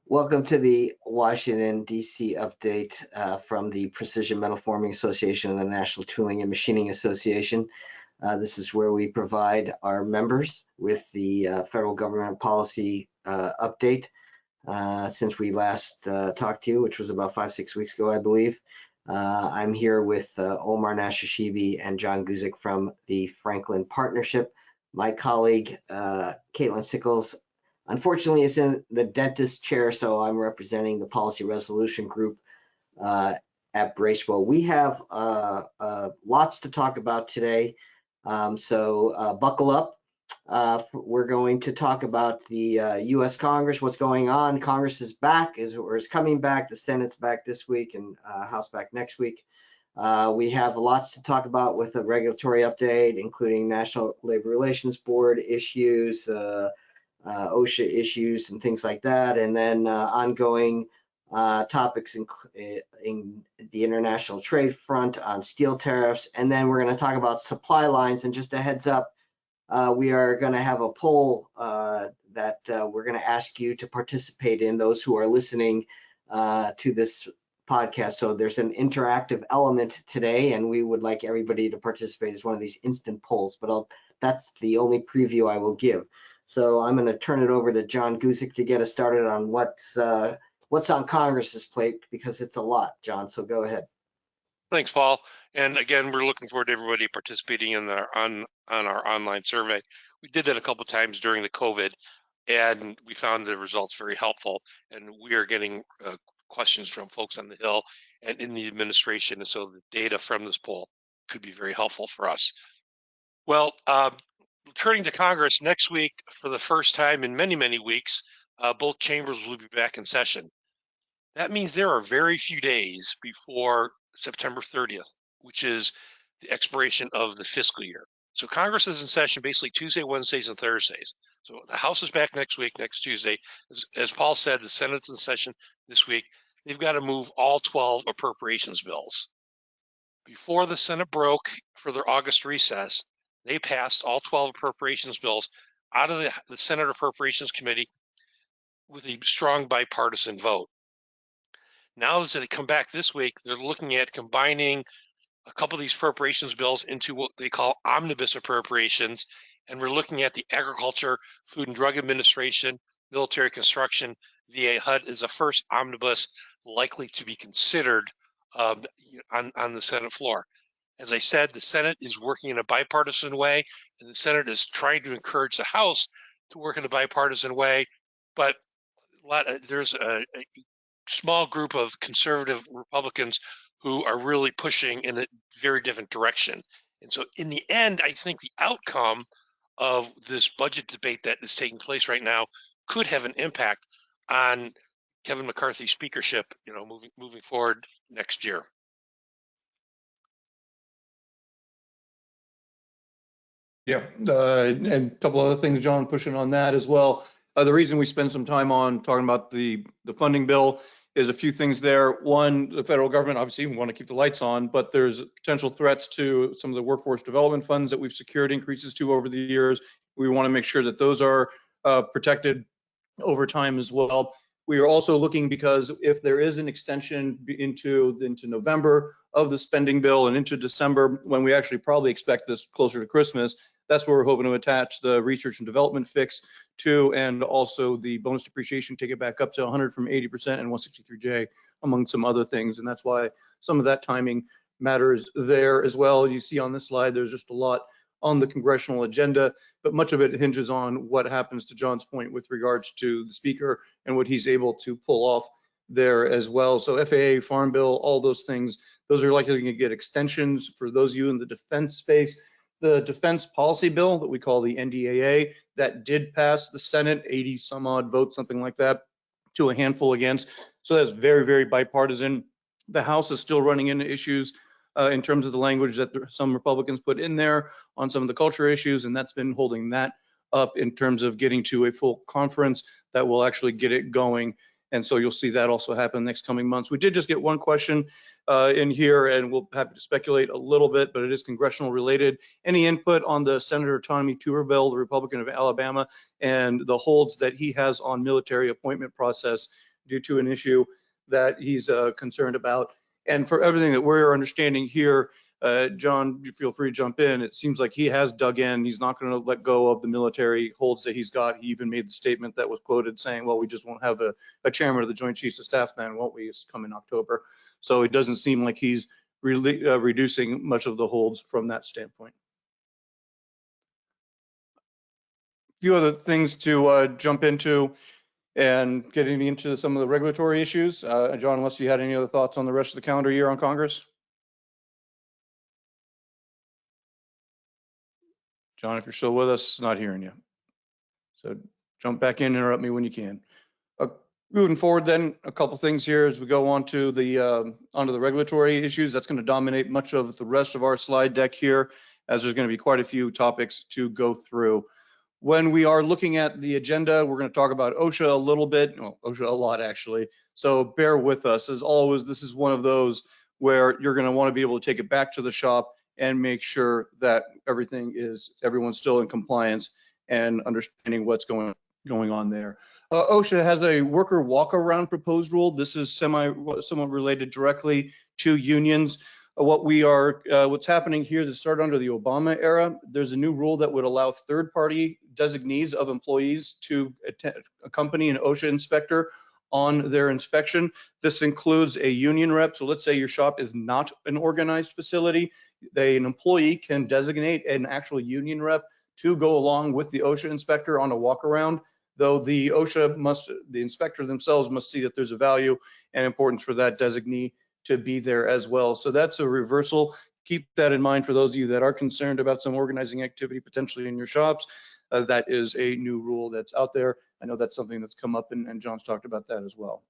Welcome to the Washington, D.C. update from the Precision Metal Forming Association and the National Tooling and Machining Association. This is where we provide our members with the federal government policy update since we last talked to you, which was about 5-6 weeks ago, I believe. I'm here with Omar Nashashibi and John Guzik from the Franklin Partnership. My colleague, Caitlin Sickles, unfortunately is in the dentist chair, so I'm representing the policy resolution group at Bracewell. We have lots to talk about today, so buckle up. We're going to talk about the U.S. Congress, what's going on. Congress is back, is coming back. The Senate's back this week and House back next week. We have lots to talk about with a regulatory update, including National Labor Relations Board issues, OSHA issues and things like that, and then ongoing topics in the international trade front on steel tariffs. And then we're going to talk about supply lines. And just a heads up, we are going to have a poll that we're going to ask you to participate in, those who are listening to this podcast. So there's an interactive element today, and we would like everybody to participate as one of these instant polls, but that's the only preview I will give. So I'm going to turn it over to John Guzik to get us started on what's on Congress's plate, because it's a lot, John. So go ahead. Thanks, Paul. And again, we're looking forward to everybody participating in on our online survey. We did that a couple of times during the COVID, and we found the results very helpful. And we are getting questions from folks on the Hill and in the administration, and so the data from this poll could be very helpful for us. Well, returning to Congress next week, for the first time in many, many weeks, both chambers will be back in session. That means there are very few days before September 30th, which is the expiration of the fiscal year. So Congress is in session basically Tuesday, Wednesdays, and Thursdays. So the House is back next week, next Tuesday. As Paul said, the Senate's in session this week. They've got to move all 12 appropriations bills. Before the Senate broke for their August recess, they passed all 12 appropriations bills out of the Senate Appropriations Committee with a strong bipartisan vote. Now as they come back this week, they're looking at combining a couple of these appropriations bills into what they call omnibus appropriations. And we're looking at the Agriculture, Food and Drug Administration, Military Construction, VA HUD is the first omnibus likely to be considered on the Senate floor. As I said, the Senate is working in a bipartisan way, and the Senate is trying to encourage the House to work in a bipartisan way. But there's a small group of conservative Republicans who are really pushing in a very different direction. And so in the end, I think the outcome of this budget debate that is taking place right now could have an impact on Kevin McCarthy's speakership, moving forward next year. Yeah, and a couple other things, John, pushing on that as well. The reason we spend some time on talking about the funding bill is a few things there. One, the federal government, obviously we want to keep the lights on, but there's potential threats to some of the workforce development funds that we've secured increases to over the years. We want to make sure that those are protected over time as well. We are also looking, because if there is an extension into November of the spending bill and into December, when we actually probably expect this closer to Christmas, that's where we're hoping to attach the research and development fix to, and also the bonus depreciation, take it back up to 100 from 80% and 163J, among some other things. And that's why some of that timing matters there as well. You see on this slide, there's just a lot on the congressional agenda, but much of it hinges on what happens, to John's point, with regards to the speaker and what he's able to pull off there as well. So FAA, Farm Bill, all those things, those are likely to get extensions for those of you in the defense space. The defense policy bill that we call the NDAA, that did pass the Senate, 80 some odd votes, something like that, to a handful against. So that's very, very bipartisan. The House is still running into issues in terms of the language that some Republicans put in there on some of the culture issues, and that's been holding that up in terms of getting to a full conference that will actually get it going. And so you'll see that also happen in the next coming months. We did just get one question in here, and we'll have to speculate a little bit, but it is congressional related. Any input on the Senator Tommy Tuber bill, the Republican of Alabama, and the holds that he has on military appointment process due to an issue that he's concerned about. And for everything that we're understanding here, John, you feel free to jump in. It seems like he has dug in. He's not going to let go of the military holds that he's got. He even made the statement that was quoted saying, well, we just won't have a chairman of the Joint Chiefs of Staff then, won't we? It's come in October. So it doesn't seem like he's really reducing much of the holds from that standpoint. A few other things to jump into and getting into some of the regulatory issues. John, unless you had any other thoughts on the rest of the calendar year on Congress? John, if you're still with us, not hearing you. So jump back in and interrupt me when you can. Moving forward then, a couple things here as we go on to onto the regulatory issues. That's going to dominate much of the rest of our slide deck here, as there's going to be quite a few topics to go through. When we are looking at the agenda, we're going to talk about OSHA a little bit, well, OSHA a lot actually. So bear with us. As always, this is one of those where you're going to want to be able to take it back to the shop and make sure that everyone's still in compliance and understanding what's going on there. OSHA has a worker walk-around proposed rule. This is somewhat related directly to unions. What's happening here to start under the Obama era, there's a new rule that would allow third-party designees of employees to accompany an OSHA inspector on their inspection. This includes a union rep. So let's say your shop is not an organized facility. An employee can designate an actual union rep to go along with the OSHA inspector on a walk-around, though the inspector themselves must see that there's a value and importance for that designee to be there as well. So that's a reversal. Keep that in mind for those of you that are concerned about some organizing activity potentially in your shops. That is a new rule that's out there. I know that's something that's come up and John's talked about that as well.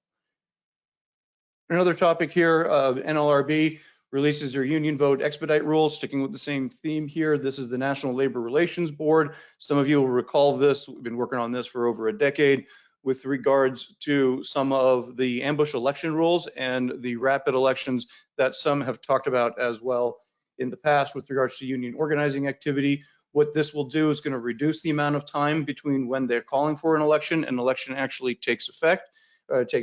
Another topic here, NLRB releases their union vote expedite rule, sticking with the same theme here. This is the National Labor Relations Board. Some of you will recall this. We've been working on this for over a decade with regards to some of the ambush election rules and the rapid elections that some have talked about as well in the past with regards to union organizing activity. What this will do is going to reduce the amount of time between when they're calling for an election and election actually takes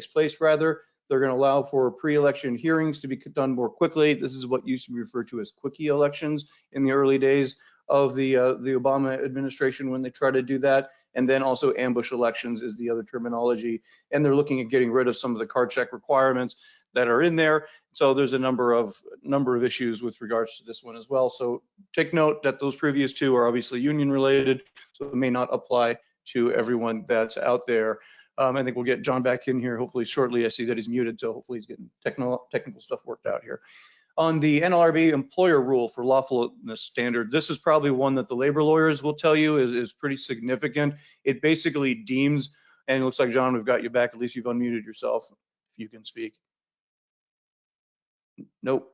place rather. They're going to allow for pre-election hearings to be done more quickly. This is what used to be referred to as quickie elections in the early days of the Obama administration when they tried to do that. And then also ambush elections is the other terminology. And they're looking at getting rid of some of the card check requirements that are in there. So there's a number of issues with regards to this one as well. So take note that those previous two are obviously union related, so it may not apply to everyone that's out there. I think we'll get John back in here hopefully shortly. I see that he's muted, so hopefully he's getting technical stuff worked out here. On the NLRB employer rule for lawfulness standard, this is probably one that the labor lawyers will tell you is pretty significant. It basically deems, and it looks like, John, we've got you back. At least you've unmuted yourself if you can speak. Nope.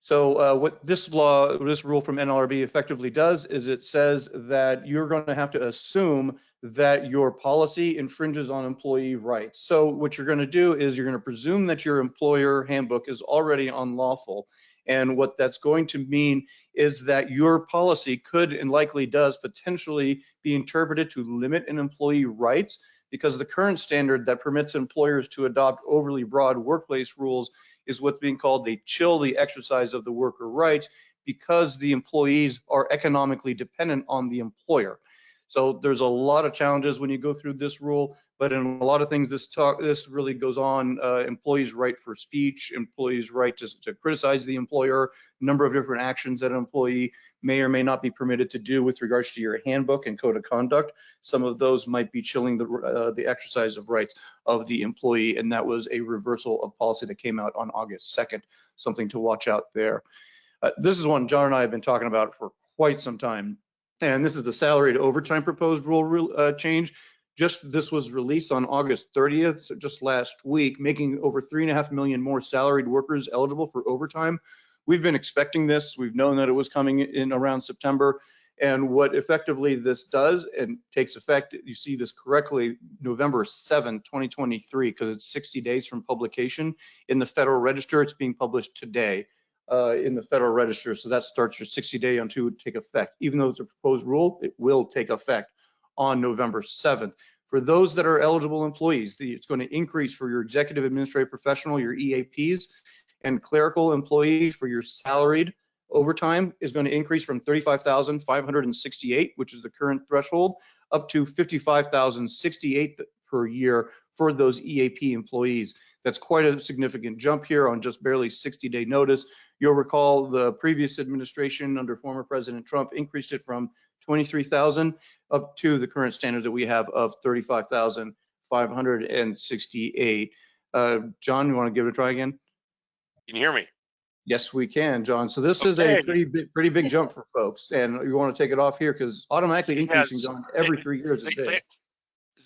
So what this rule from NLRB effectively does is it says that you're going to have to assume that your policy infringes on employee rights. So what you're going to do is you're going to presume that your employer handbook is already unlawful. And what that's going to mean is that your policy could and likely does potentially be interpreted to limit an employee rights, because the current standard that permits employers to adopt overly broad workplace rules is what's being called they chill the exercise of the worker rights, because the employees are economically dependent on the employer. So there's a lot of challenges when you go through this rule, but in a lot of things, this really goes on employees' right for speech, employees' right to criticize the employer, a number of different actions that an employee may or may not be permitted to do with regards to your handbook and code of conduct. Some of those might be chilling the exercise of rights of the employee, and that was a reversal of policy that came out on August 2nd, something to watch out there. This is one John and I have been talking about for quite some time. And this is the salaried overtime proposed rule change. This was released on August 30th, so just last week, making over 3.5 million more salaried workers eligible for overtime. We've been expecting this. We've known that it was coming in around September. And what effectively this does and takes effect, you see this correctly, November 7th, 2023, because it's 60 days from publication. In the Federal Register, it's being published today. In the Federal Register, so that starts your 60-day until it take effect. Even though it's a proposed rule, it will take effect on November 7th. For those that are eligible employees, it's going to increase for your executive administrative professional, your EAPs, and clerical employees for your salaried overtime is going to increase from 35,568, which is the current threshold, up to 55,068 per year for those EAP employees. That's quite a significant jump here on just barely 60-day notice. You'll recall the previous administration under former President Trump increased it from 23,000 up to the current standard that we have of 35,568. John, you want to give it a try again? Can you hear me? Yes, we can, John. So this is Okay. a pretty big jump for folks, and you want to take it off here because automatically increasing, John, every 3 years is big.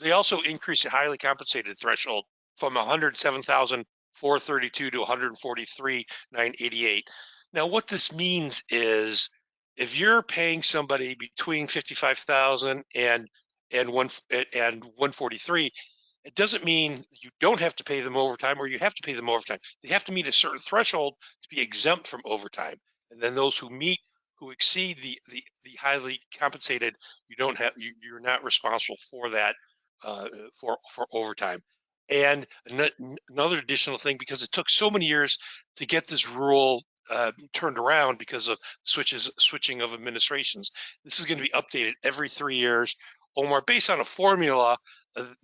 They also increased the highly compensated threshold from 107,432 to 143,988. Now, what this means is if you're paying somebody between 55,000 and 143, it doesn't mean you don't have to pay them overtime or you have to pay them overtime. They have to meet a certain threshold to be exempt from overtime. And then those who exceed the highly compensated, you're not responsible for that for overtime. And another additional thing, because it took so many years to get this rule turned around because of switching of administrations, this is going to be updated every 3 years, Omar, based on a formula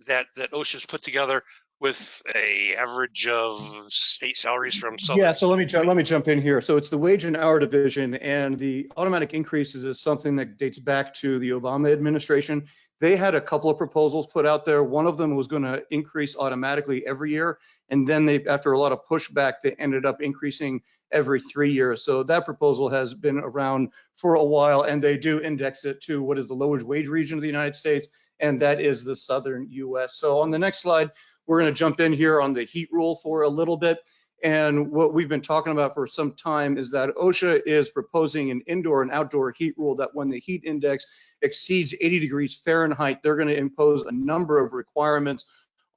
that OSHA's put together with a average of state salaries from Southern. Yeah, so let me jump in here. So it's the wage and hour division, and the automatic increases is something that dates back to the Obama administration. They had a couple of proposals put out there. One of them was going to increase automatically every year, and then after a lot of pushback, they ended up increasing every 3 years. So that proposal has been around for a while, and they do index it to what is the lowest wage region of the United States, and that is the Southern U.S. So on the next slide, we're going to jump in here on the heat rule for a little bit. And what we've been talking about for some time is that OSHA is proposing an indoor and outdoor heat rule that when the heat index exceeds 80 degrees Fahrenheit, they're going to impose a number of requirements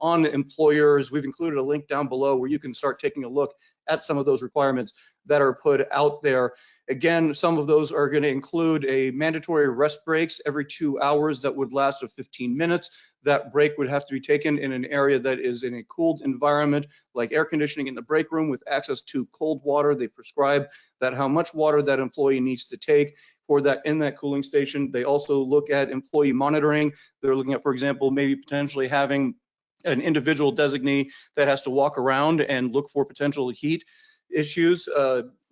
on employers. We've included a link down below where you can start taking a look at some of those requirements that are put out there. Again, some of those are going to include a mandatory rest breaks every 2 hours that would last 15 minutes. That break would have to be taken in an area that is in a cooled environment, like air conditioning in the break room with access to cold water. They prescribe that how much water that employee needs to take for that in that cooling station. They also look at employee monitoring. They're looking at, for example, maybe potentially having an individual designee that has to walk around and look for potential heat issues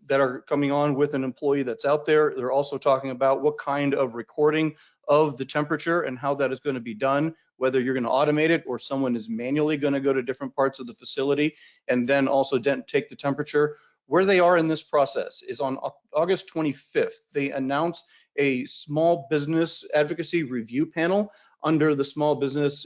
that are coming on with an employee that's out there. They're also talking about what kind of recording of the temperature and how that is going to be done, whether you're going to automate it or someone is manually going to go to different parts of the facility and then also take the temperature. Where they are in this process is on August 25th, they announced a small business advocacy review panel under the Small Business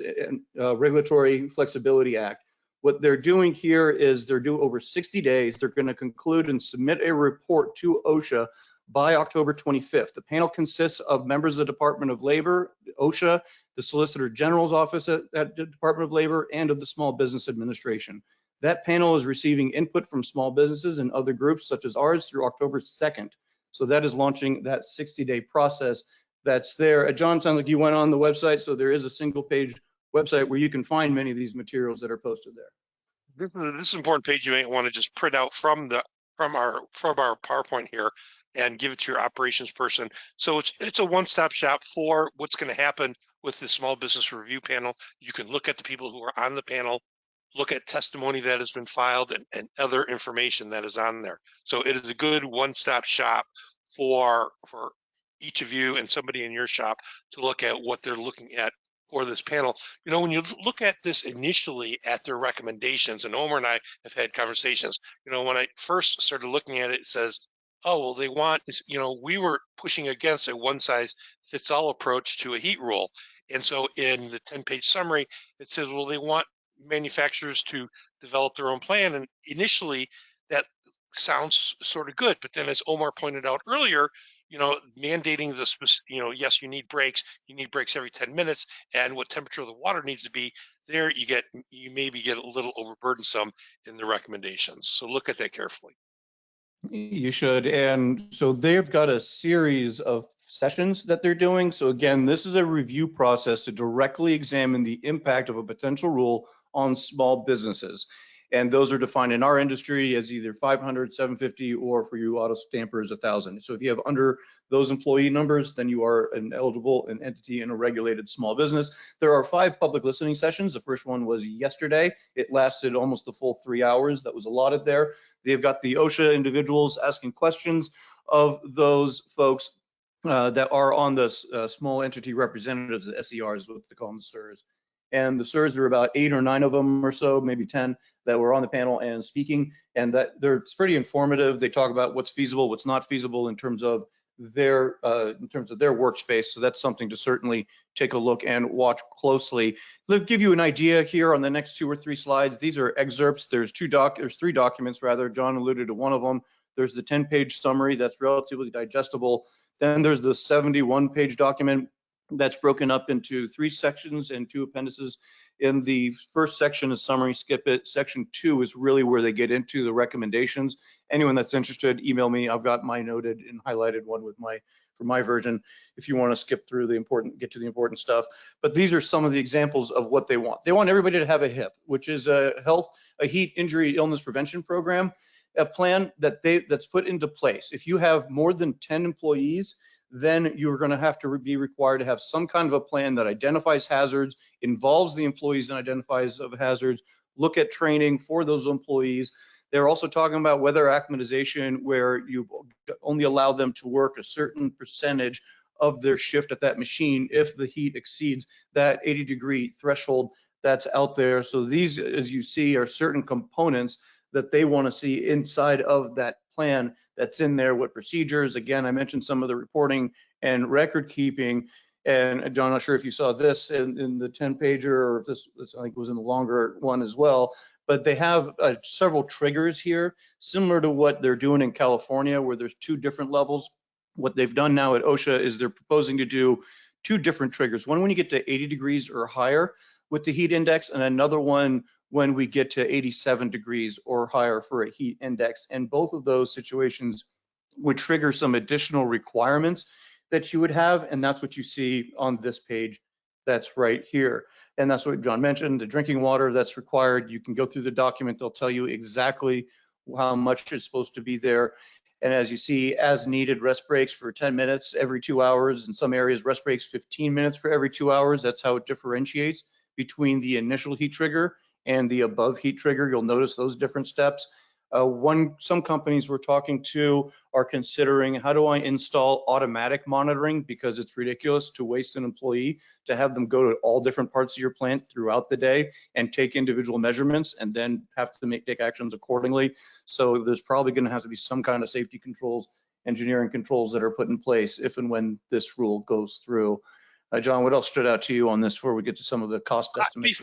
Regulatory Flexibility Act. What they're doing here is they're due over 60 days. They're going to conclude and submit a report to OSHA by October 25th. The panel consists of members of the Department of Labor, OSHA, the Solicitor General's Office at the Department of Labor, and of the Small Business Administration. That panel is receiving input from small businesses and other groups such as ours through October 2nd. So that is launching that 60-day process that's there. John, sounds like you went on the website, so there is a single-page website where you can find many of these materials that are posted there. This is an important page you may want to just print out from our PowerPoint here and give it to your operations person. So it's a one-stop shop for what's going to happen with the Small Business Review Panel. You can look at the people who are on the panel, look at testimony that has been filed and other information that is on there. So it is a good one-stop shop for each of you and somebody in your shop to look at what they're looking at for this panel. You know, when you look at this initially at their recommendations, and Omar and I have had conversations, you know, when I first started looking at it, it says, oh, well, they want, you know, we were pushing against a one-size-fits-all approach to a heat rule. And so in the 10-page summary, it says, well, they want manufacturers to develop their own plan. And initially that sounds sort of good. But then as Omar pointed out earlier, you know, mandating this, you know, yes, you need breaks every 10 minutes, and what temperature of the water needs to be there, you maybe get a little overburdensome in the recommendations. So look at that carefully. You should. And so they've got a series of sessions that they're doing. So again, this is a review process to directly examine the impact of a potential rule on small businesses. And those are defined in our industry as either 500, 750, or for you auto stampers, 1,000. So if you have under those employee numbers, then you are an entity in a regulated small business. There are 5 public listening sessions. The first one was yesterday. It lasted almost the full 3 hours that was allotted there. They've got the OSHA individuals asking questions of those folks that are on the small entity representatives, the SERs, what they call them, the SERs. And the SERs, there were about 8 or 9 of them or so, maybe 10, that were on the panel and speaking, and that it's pretty informative. They talk about what's feasible, what's not feasible in terms of their workspace. So that's something to certainly take a look and watch closely. They'll give you an idea here on the next 2 or 3 slides. These are excerpts. There's 3 documents rather. John alluded to one of them. There's the 10-page summary that's relatively digestible. Then there's the 71-page document that's broken up into 3 sections and 2 appendices. In the first section is summary, skip it. Section 2 is really where they get into the recommendations. Anyone that's interested, email me. I've got my noted and highlighted one for my version if you want to skip through get to the important stuff. But these are some of the examples of what they want. They want everybody to have a HIP, which is a heat injury illness prevention program, a plan that's put into place. If you have more than 10 employees, then you're going to have to be required to have some kind of a plan that identifies hazards, involves the employees and identifies of hazards, look at training for those employees. They're also talking about weather acclimatization, where you only allow them to work a certain percentage of their shift at that machine if the heat exceeds that 80-degree threshold that's out there. So these, as you see, are certain components that they want to see inside of that plan that's in there. What procedures? Again, I mentioned some of the reporting and record keeping. And John, I'm not sure if you saw this in the 10-pager or if this I think was in the longer one as well. But they have several triggers here, similar to what they're doing in California, where there's 2 different levels. What they've done now at OSHA is they're proposing to do 2 different triggers. One when you get to 80 degrees or higher with the heat index, and another one when we get to 87 degrees or higher for a heat index. And both of those situations would trigger some additional requirements that you would have. And that's what you see on this page that's right here. And that's what John mentioned, the drinking water that's required. You can go through the document. They'll tell you exactly how much is supposed to be there. And as you see, as needed rest breaks for 10 minutes every 2 hours. In some areas, rest breaks 15 minutes for every 2 hours. That's how it differentiates between the initial heat trigger and the above heat trigger. You'll notice those different steps. Some companies we're talking to are considering, how do I install automatic monitoring? Because it's ridiculous to waste an employee to have them go to all different parts of your plant throughout the day and take individual measurements and then have to take actions accordingly. So there's probably going to have to be some kind of safety controls, engineering controls that are put in place if and when this rule goes through. John, what else stood out to you on this before we get to some of the cost estimates?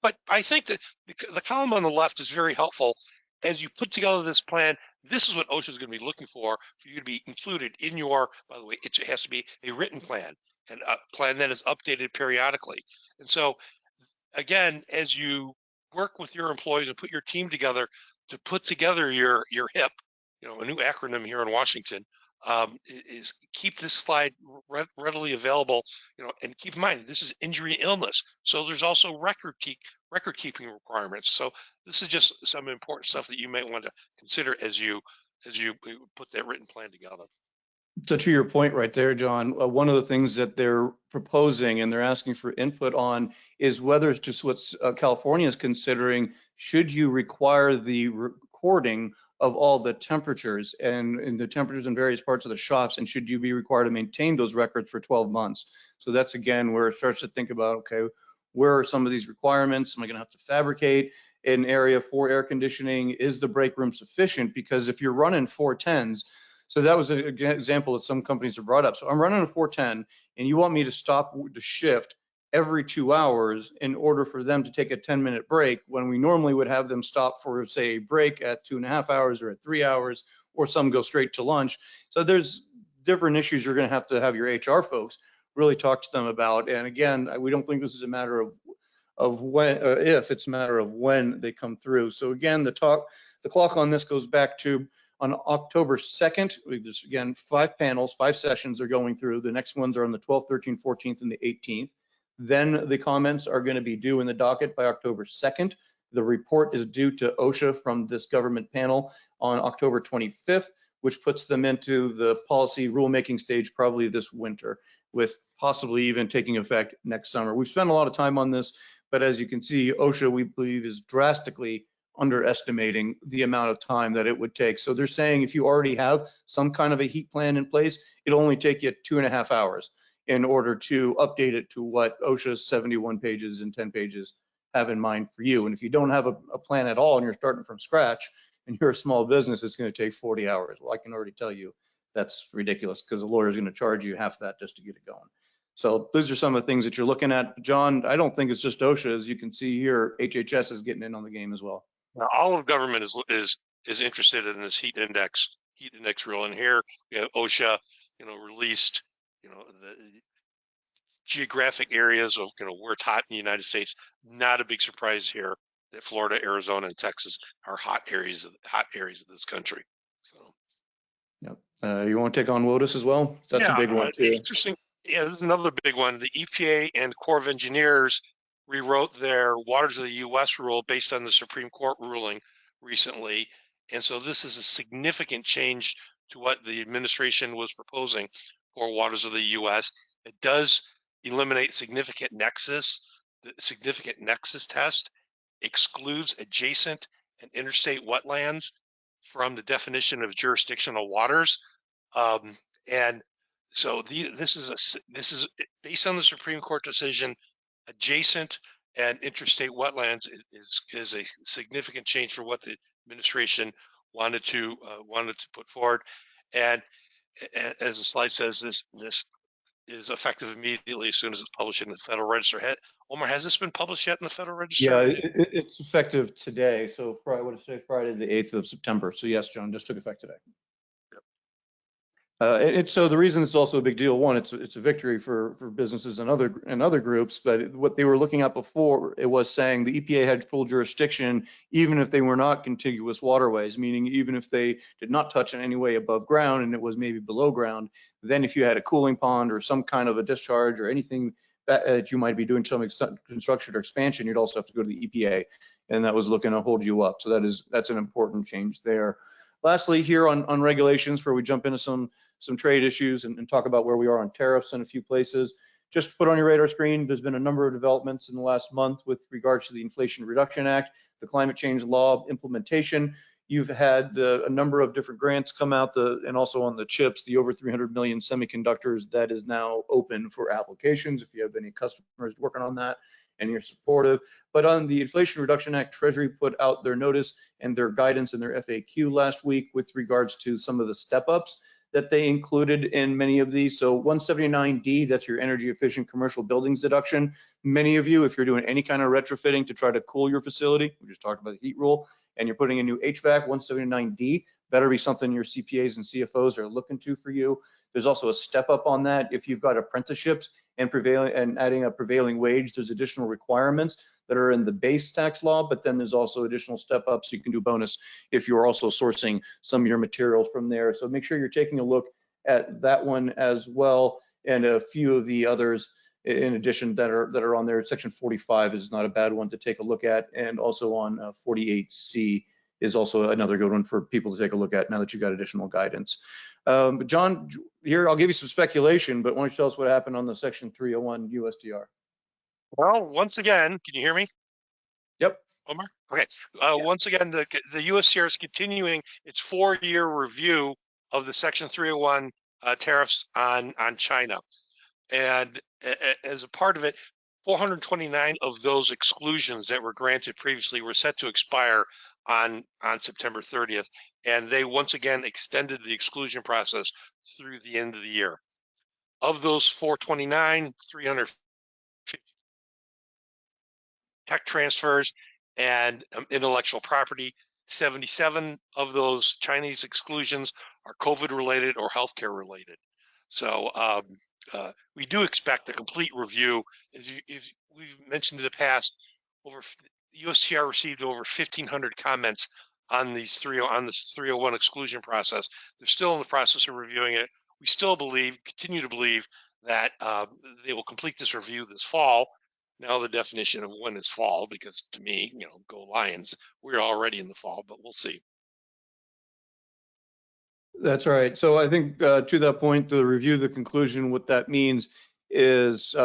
But I think that the column on the left is very helpful. As you put together this plan, this is what OSHA is going to be looking for you to be included in your, by the way, it has to be a written plan, and a plan that is updated periodically. And so, again, as you work with your employees and put your team together to put together your HIP, a new acronym here in Washington, is keep this slide readily available, and keep in mind, this is injury illness. So there's also record keeping requirements. So this is just some important stuff that you might want to consider as you put that written plan together. So to your point right there, John, one of the things that they're proposing and they're asking for input on is whether it's just what California is considering, should you require the recording of all the temperatures and the temperatures in various parts of the shops, and should you be required to maintain those records for 12 months? So that's, again, where it starts to think about, okay, where are some of these requirements? Am I going to have to fabricate an area for air conditioning? Is the break room sufficient? Because if you're running 410s, so that was an example that some companies have brought up. So I'm running a 410 and you want me to stop the shift every 2 hours in order for them to take a 10-minute break, when we normally would have them stop for, say, a break at 2.5 hours or at 3 hours, or some go straight to lunch. So there's different issues you're going to have your HR folks really talk to them about. And again, we don't think this is a matter of when, if, it's a matter of when they come through. So again, the clock on this goes back to On October 2nd, there's again 5 panels, 5 sessions are going through. The next ones are on the 12th, 13th, 14th, and the 18th. Then the comments are going to be due in the docket by October 2nd. The report is due to OSHA from this government panel on October 25th, which puts them into the policy rulemaking stage probably this winter, with possibly even taking effect next summer. We've spent a lot of time on this, but as you can see, OSHA, we believe, is drastically underestimating the amount of time that it would take. So they're saying if you already have some kind of a heat plan in place, it'll only take you 2.5 hours in order to update it to what OSHA's 71 pages and 10 pages have in mind for you. And if you don't have a plan at all and you're starting from scratch and you're a small business, it's going to take 40 hours. Well, I can already tell you that's ridiculous, because the lawyer is going to charge you half that just to get it going. So those are some of the things that you're looking at. John, I don't think it's just OSHA. As you can see here, HHS is getting in on the game as well. Now, all of government is interested in this heat index rule. And here we have OSHA, released, the geographic areas of, where it's hot in the United States. Not a big surprise here that Florida, Arizona, and Texas are hot areas of this country. So, yep. You want to take on WOTUS as well? That's a big one too. Interesting. Yeah, this is another big one. The EPA and Corps of Engineers rewrote their Waters of the U.S. rule based on the Supreme Court ruling recently. And so this is a significant change to what the administration was proposing for Waters of the U.S. It does eliminate significant nexus. The significant nexus test excludes adjacent and interstate wetlands from the definition of jurisdictional waters. And so this is based on the Supreme Court decision. Adjacent and interstate wetlands is a significant change for what the administration wanted to put forward. And as the slide says, this is effective immediately as soon as it's published in the Federal Register. Omar, has this been published yet in the Federal Register? Yeah, it's effective today. So I would say Friday, the 8th of September. So yes, John, just took effect today. So the reason it's also a big deal, one, it's a victory for businesses and other groups, but what they were looking at before, it was saying the EPA had full jurisdiction, even if they were not contiguous waterways, meaning even if they did not touch in any way above ground and it was maybe below ground, then if you had a cooling pond or some kind of a discharge or anything that you might be doing some construction or expansion, you'd also have to go to the EPA, and that was looking to hold you up. So that's an important change there. Lastly, here on regulations, before we jump into some trade issues and talk about where we are on tariffs in a few places, just to put on your radar screen, there's been a number of developments in the last month with regards to the Inflation Reduction Act, the climate change law implementation. You've had a number of different grants come out, and also on the chips, the over 300 million semiconductors that is now open for applications. If you have any customers working on that and you're supportive. But on the Inflation Reduction Act, Treasury put out their notice and their guidance and their FAQ last week with regards to some of the step-ups that they included in many of these. So 179D, that's your energy efficient commercial buildings deduction. Many of you, if you're doing any kind of retrofitting to try to cool your facility, we just talked about the heat rule, and you're putting a new HVAC, 179D better be something your CPAs and CFOs are looking to for you. There's also a step up on that. If you've got apprenticeships and adding a prevailing wage, there's additional requirements that are in the base tax law, but then there's also additional step ups. You can do bonus if you're also sourcing some of your materials from there. So make sure you're taking a look at that one as well, and a few of the others in addition that are on there. Section 45 is not a bad one to take a look at, and also on 48C is also another good one for people to take a look at now that you got additional guidance. But John, here I'll give you some speculation, but why don't you tell us what happened on the Section 301 USTR? Well, once again, can you hear me? Yep. Omar? Okay. Once again, the USTR is continuing its 4-year review of the Section 301 tariffs on China. And as a part of it, 429 of those exclusions that were granted previously were set to expire on September 30th. And they once again extended the exclusion process through the end of the year. Of those 429, 350 tech transfers and intellectual property. 77 of those Chinese exclusions are COVID related or healthcare related. So we do expect a complete review. As we've mentioned in the past, USTR received over 1,500 comments on this 301 exclusion process. They're still in the process of reviewing it. We still continue to believe that they will complete this review this fall. Now the definition of when is fall, because to me, go Lions, we're already in the fall, but we'll see. That's right. So I think to that point, the review, the conclusion, what that means is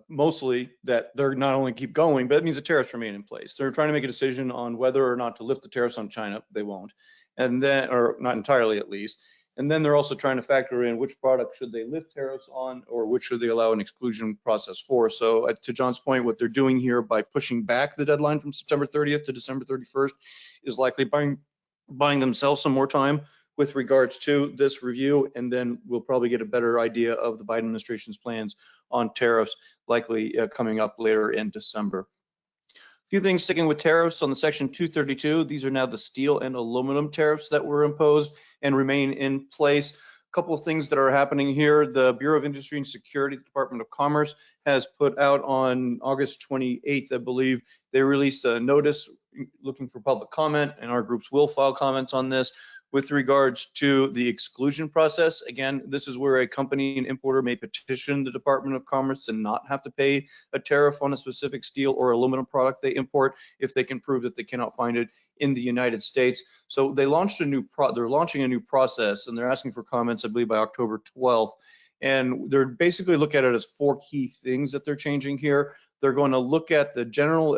mostly that they're not only keep going, but it means the tariffs remain in place. They're trying to make a decision on whether or not to lift the tariffs on China. They won't, and then, or not entirely at least. And then they're also trying to factor in which product should they lift tariffs on, or which should they allow an exclusion process for. So to John's point, what they're doing here by pushing back the deadline from September 30th to December 31st is likely buying themselves some more time with regards to this review, and then we'll probably get a better idea of the Biden administration's plans on tariffs, likely coming up later in December. A few things sticking with tariffs on the Section 232. These are now the steel and aluminum tariffs that were imposed and remain in place. A couple of things that are happening here. The Bureau of Industry and Security, the Department of Commerce, has put out on August 28th, I believe, they released a notice looking for public comment, and our groups will file comments on this. With regards to the exclusion process, again, this is where a company and importer may petition the Department of Commerce and not have to pay a tariff on a specific steel or aluminum product they import if they can prove that they cannot find it in the United States. So they launched they're launching a new process, and they're asking for comments, I believe, by October 12th. And they're basically look at it as 4 key things that they're changing here. They're going to look at the general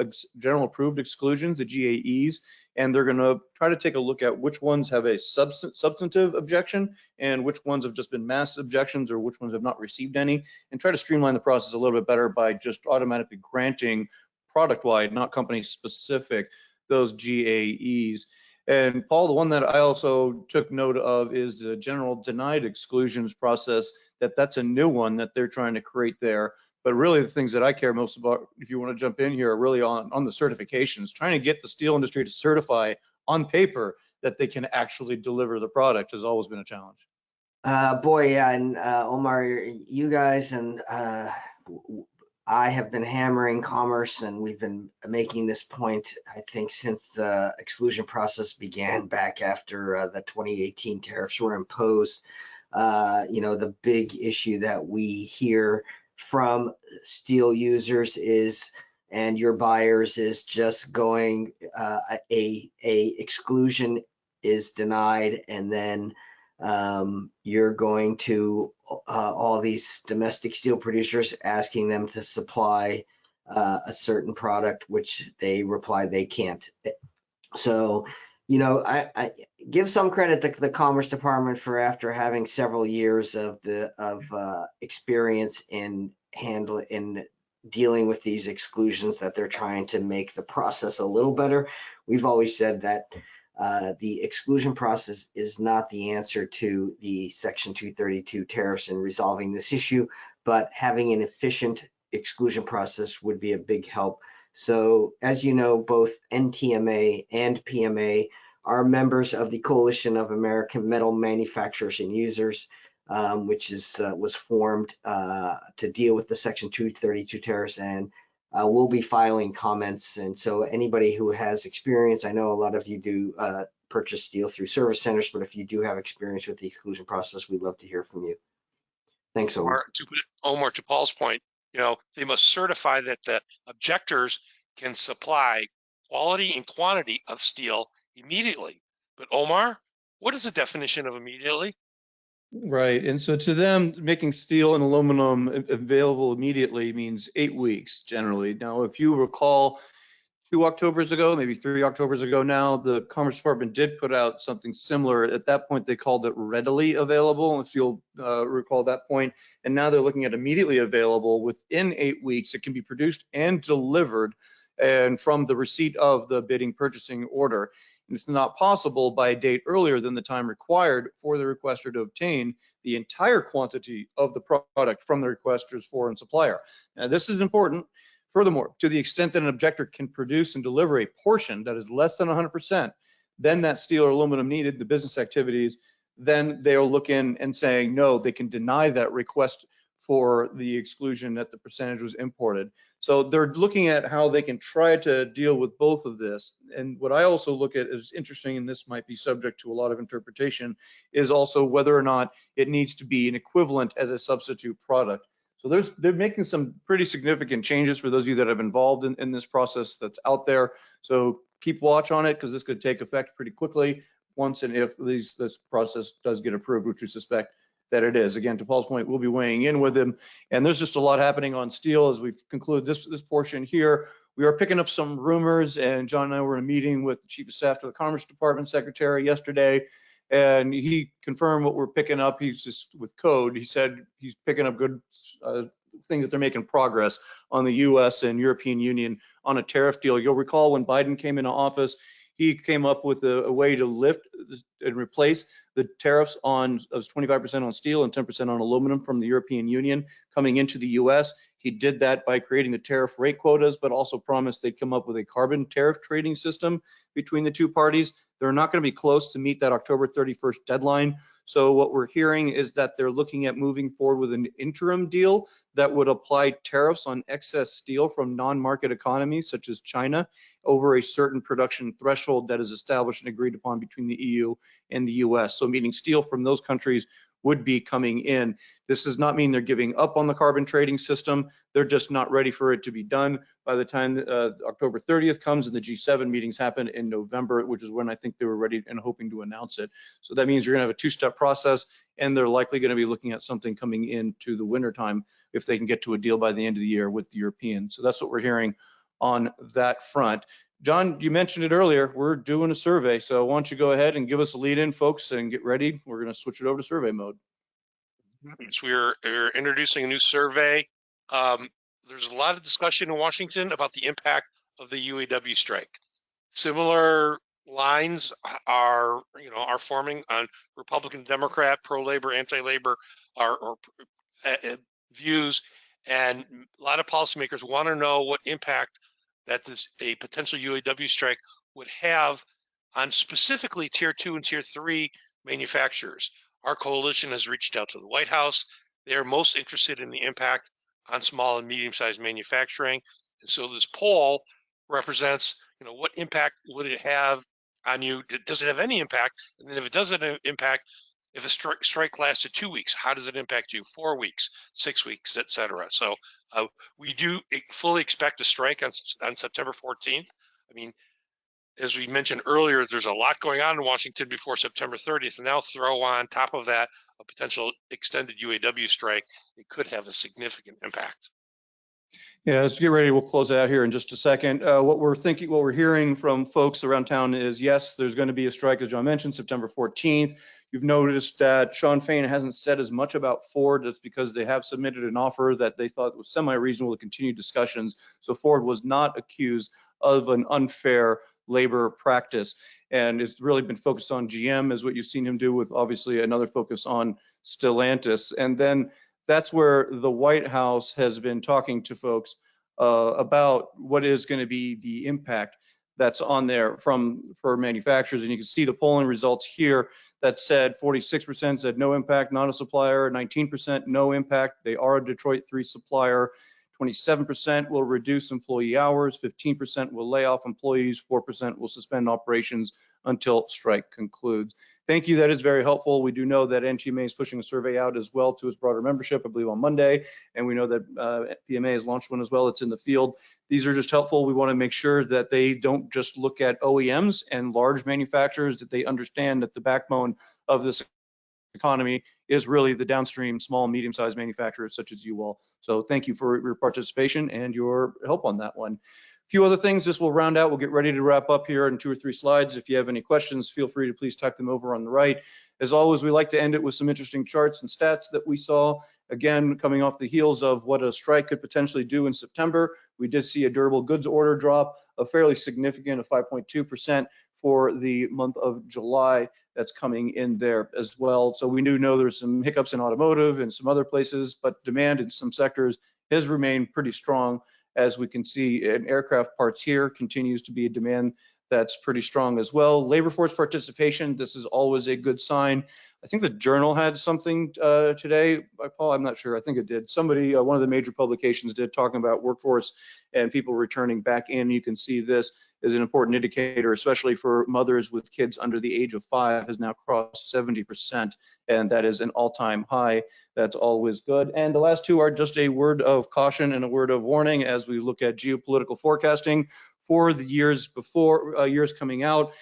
approved exclusions, the GAEs, and they're going to try to take a look at which ones have a substantive objection and which ones have just been mass objections or which ones have not received any, and try to streamline the process a little bit better by just automatically granting product-wide, not company-specific, those GAEs. And Paul, the one that I also took note of is the general denied exclusions process, that's a new one that they're trying to create there. But really the things that I care most about, if you want to jump in here, are really on the certifications, trying to get the steel industry to certify on paper that they can actually deliver the product has always been a challenge. Boy, yeah, and Omar, you guys and I have been hammering Commerce, and we've been making this point, I think, since the exclusion process began back after the 2018 tariffs were imposed. The big issue that we hear from steel users is, and your buyers, is just going a exclusion is denied, and then you're going to all these domestic steel producers asking them to supply a certain product, which they reply they can't. So I give some credit to the Commerce Department for, after having several years of experience in dealing with these exclusions, that they're trying to make the process a little better. We've always said that the exclusion process is not the answer to the Section 232 tariffs in resolving this issue, but having an efficient exclusion process would be a big help. So, as you know, both NTMA and PMA are members of the Coalition of American Metal Manufacturers and Users, which was formed to deal with the Section 232 tariffs, and we'll be filing comments. And so anybody who has experience, I know a lot of you do purchase steel through service centers, but if you do have experience with the exclusion process, we'd love to hear from you. Thanks, Omar. Omar, to Paul's point, they must certify that the objectors can supply quality and quantity of steel immediately. But Omar, what is the definition of immediately? Right. And so to them, making steel and aluminum available immediately means 8 weeks generally. Now, if you recall, 2 Octobers ago, maybe 3 Octobers ago now, the Commerce Department did put out something similar. At that point, they called it readily available, if you'll recall that point. And now they're looking at immediately available. Within 8 weeks, it can be produced and delivered, and from the receipt of the bidding purchasing order. And it's not possible by a date earlier than the time required for the requester to obtain the entire quantity of the product from the requester's foreign supplier. Now, this is important. Furthermore, to the extent that an objector can produce and deliver a portion that is less than 100%, then that steel or aluminum needed, the business activities, then they'll look in and saying, no, they can deny that request for the exclusion that the percentage was imported. So they're looking at how they can try to deal with both of this. And what I also look at is interesting, and this might be subject to a lot of interpretation, is also whether or not it needs to be an equivalent as a substitute product. So they're making some pretty significant changes for those of you that have been involved in this process that's out there. So keep watch on it, because this could take effect pretty quickly once and if this process does get approved, which we suspect that it is. Again, to Paul's point, we'll be weighing in with him. And there's just a lot happening on steel as we conclude this portion here. We are picking up some rumors, and John and I were in a meeting with the Chief of Staff to the Commerce Department Secretary yesterday, and he confirmed what we're picking up. He's just with code. He said he's picking up good things that they're making progress on the U.S. and European Union on a tariff deal. You'll recall when Biden came into office, he came up with a way to lift and replace the tariffs on 25% on steel and 10% on aluminum from the European Union coming into the U.S. He did that by creating the tariff rate quotas, but also promised they'd come up with a carbon tariff trading system between the two parties. They're not going to be close to meet that October 31st deadline. So what we're hearing is that they're looking at moving forward with an interim deal that would apply tariffs on excess steel from non-market economies such as China over a certain production threshold that is established and agreed upon between the EU and the US. So meaning steel from those countries would be coming in. This does not mean they're giving up on the carbon trading system. They're just not ready for it to be done by the time October 30th comes and the G7 meetings happen in November, which is when I think they were ready and hoping to announce it. So that means you're gonna have a two-step process, and they're likely gonna be looking at something coming into the wintertime if they can get to a deal by the end of the year with the Europeans. So that's what we're hearing on that front. John, you mentioned it earlier, we're doing a survey. So why don't you go ahead and give us a lead in, folks, and get ready. We're going to switch it over to survey mode. So we're introducing a new survey. There's a lot of discussion in Washington about the impact of the UAW strike. Similar lines are forming on Republican, Democrat, pro-labor, anti-labor views, and a lot of policymakers want to know what impact that a potential UAW strike would have on specifically tier 2 and tier 3 manufacturers. Our coalition has reached out to the White House. They are most interested in the impact on small and medium-sized manufacturing. And so this poll represents, what impact would it have on you? Does it have any impact? And then if it doesn't impact, if a strike lasted 2 weeks, how does it impact you? 4 weeks, 6 weeks, et cetera. So we do fully expect a strike on September 14th. I mean, as we mentioned earlier, there's a lot going on in Washington before September 30th. And now throw on top of that a potential extended UAW strike. It could have a significant impact. Yeah, let's get ready. We'll close it out here in just a second. What we're hearing from folks around town is, yes, there's going to be a strike, as John mentioned, September 14th. You've noticed that Shawn Fain hasn't said as much about Ford. That's because they have submitted an offer that they thought was semi-reasonable to continue discussions. So Ford was not accused of an unfair labor practice. And it's really been focused on GM, is what you've seen him do, with obviously another focus on Stellantis. And then that's where the White House has been talking to folks about what is going to be the impact that's on there for manufacturers. And you can see the polling results here that said 46% said no impact, not a supplier, 19% no impact, they are a Detroit 3 supplier, 27% will reduce employee hours, 15% will lay off employees, 4% will suspend operations until strike concludes. Thank you, that is very helpful. We do know that NTMA is pushing a survey out as well to its broader membership, I believe on Monday, and we know that PMA has launched one as well. It's in the field. These are just helpful. We want to make sure that they don't just look at OEMs and large manufacturers, that they understand that the backbone of this economy is really the downstream small and medium-sized manufacturers such as you all. So thank you for your participation and your help on that one. A few other things, this will round out. We'll get ready to wrap up here in 2 or 3 slides. If you have any questions, feel free to please type them over on the right. As always, we like to end it with some interesting charts and stats that we saw. Again, coming off the heels of what a strike could potentially do in September, we did see a durable goods order drop, a fairly significant of 5.2% for the month of July that's coming in there as well. So we do know there's some hiccups in automotive and some other places, but demand in some sectors has remained pretty strong. As we can see, in aircraft parts here continues to be a demand that's pretty strong as well. Labor force participation, this is always a good sign. I think the Journal had something today, Paul, I'm not sure, I think it did. Somebody, one of the major publications did, talking about workforce and people returning back in. You can see this is an important indicator, especially for mothers with kids under the age of 5, has now crossed 70%, and that is an all-time high. That's always good. And the last two are just a word of caution and a word of warning as we look at geopolitical forecasting for the years before, years coming out.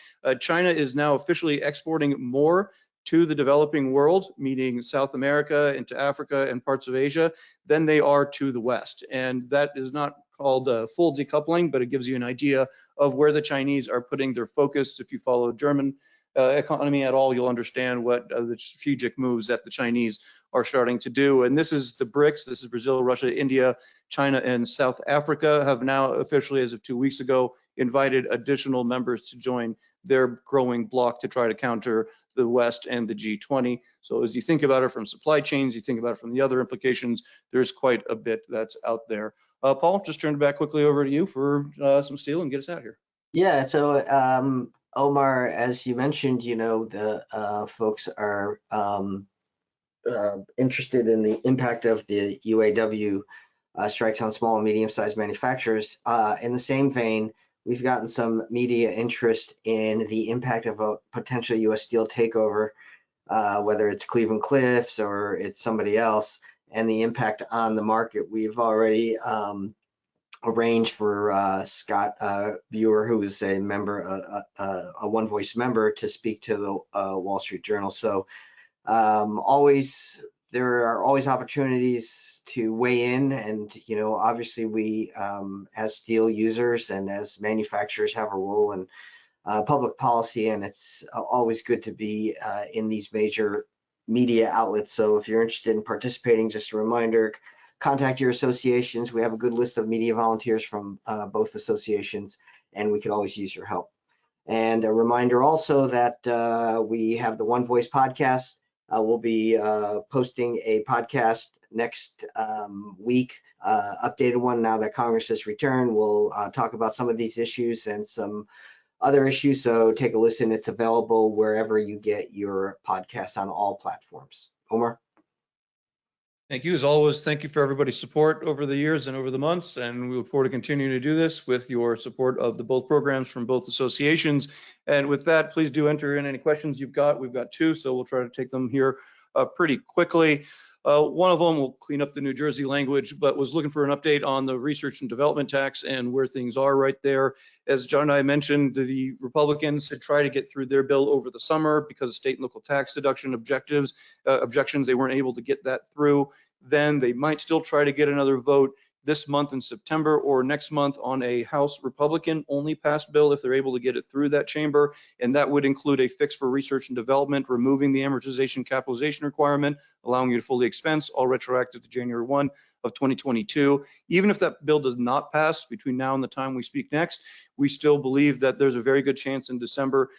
China is now officially exporting more to the developing world, meaning South America, into Africa and parts of Asia, than they are to the West. And that is not called full decoupling, but it gives you an idea of where the Chinese are putting their focus. If you follow German economy at all, you'll understand what the strategic moves that the Chinese are starting to do. And this is the BRICS. This is Brazil, Russia, India, China, and South Africa have now officially, as of 2 weeks ago, invited additional members to join their growing bloc to try to counter the West and the G20. So as you think about it from supply chains, you think about it from the other implications, there's quite a bit that's out there. Paul, just turn it back quickly over to you for some steel and get us out here. Yeah, so Omar, as you mentioned, the folks are interested in the impact of the UAW strikes on small and medium-sized manufacturers. In the same vein, we've gotten some media interest in the impact of a potential U.S. Steel takeover, whether it's Cleveland-Cliffs or it's somebody else, and the impact on the market. We've already arranged for Scott Buer, who is a member, a One Voice member, to speak to the Wall Street Journal. So there are always opportunities to weigh in, and obviously we as steel users and as manufacturers have a role in public policy, and it's always good to be in these major media outlets. So if you're interested in participating, just a reminder, contact your associations. We have a good list of media volunteers from both associations, and we could always use your help. And a reminder also that we have the One Voice podcast. We'll be posting a podcast next week, updated one now that Congress has returned. We'll talk about some of these issues and some other issues, so take a listen. It's available wherever you get your podcast on all platforms. Omar? Thank you. As always, thank you for everybody's support over the years and over the months, and we look forward to continuing to do this with your support of the both programs from both associations. And with that, please do enter in any questions you've got. We've got two, so we'll try to take them here pretty quickly. One of them will clean up the New Jersey language, but was looking for an update on the research and development tax and where things are right there. As John and I mentioned, the Republicans had tried to get through their bill over the summer because of state and local tax deduction objections. They weren't able to get that through. Then they might still try to get another vote this month in September or next month on a House Republican only passed bill if they're able to get it through that chamber. And that would include a fix for research and development, removing the amortization capitalization requirement, allowing you to fully expense, all retroactive to January 1 of 2022. Even if that bill does not pass between now and the time we speak next, we still believe that there's a very good chance in December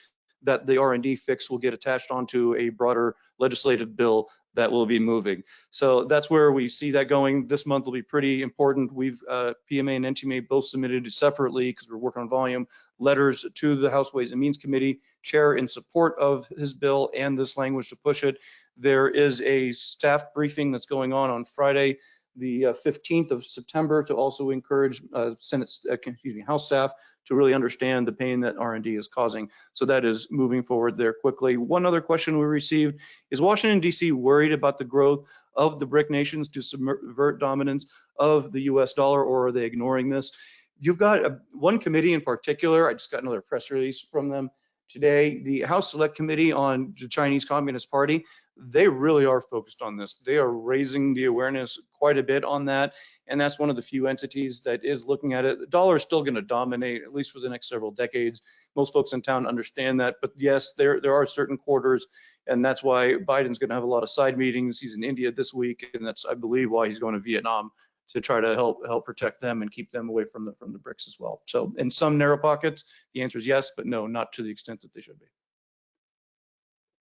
that the R&D fix will get attached onto a broader legislative bill that will be moving. So that's where we see that going. This month will be pretty important. We've PMA and NTMA both submitted separately, because we're working on volume, letters to the House Ways and Means Committee chair in support of his bill and this language to push it. There is a staff briefing that's going on Friday, the 15th of September, to also encourage House staff to really understand the pain that R&D is causing. So that is moving forward there quickly. One other question we received is, Washington, D.C. worried about the growth of the BRIC nations to subvert dominance of the US dollar, or are they ignoring this? You've got one committee in particular, I just got another press release from them today, the House Select Committee on the Chinese Communist Party. They really are focused on this. They are raising the awareness quite a bit on that. And that's one of the few entities that is looking at it. The dollar is still going to dominate, at least for the next several decades. Most folks in town understand that. But yes, there are certain quarters, and that's why Biden's going to have a lot of side meetings. He's in India this week, and that's, I believe, why he's going to Vietnam, to try to help protect them and keep them away from the BRICS as well. So in some narrow pockets, the answer is yes, but no, not to the extent that they should be.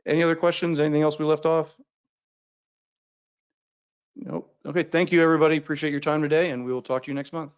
Any other questions? Anything else we left off? Nope. Okay, thank you, everybody. Appreciate your time today, and we will talk to you next month.